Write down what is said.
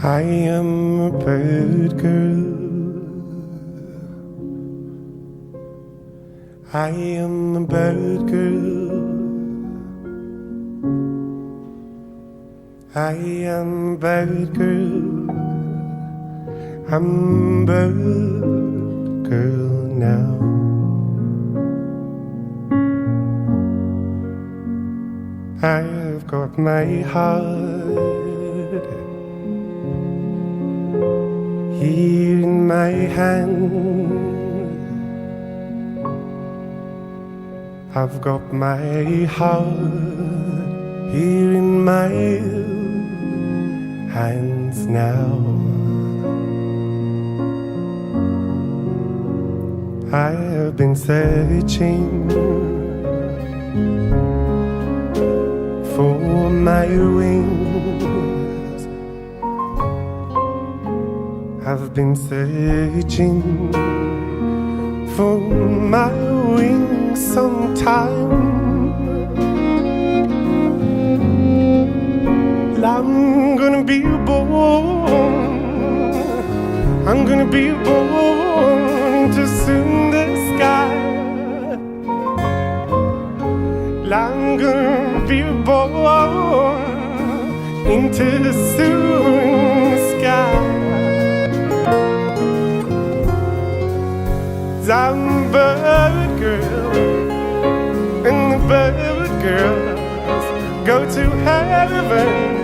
I am a bird girl. I am a bird girl. I am a bird girl. I'm a bird girl now. I've got my heart here in my hand. I've got my heart here in my hands now. I have been searching for my wings. I've been searching for my wings sometime. I'm gonna be born. I'm gonna be born to soon the sky. I'm gonna be born into the soon sky. I'm a bird girl, and the bird girls go to heaven.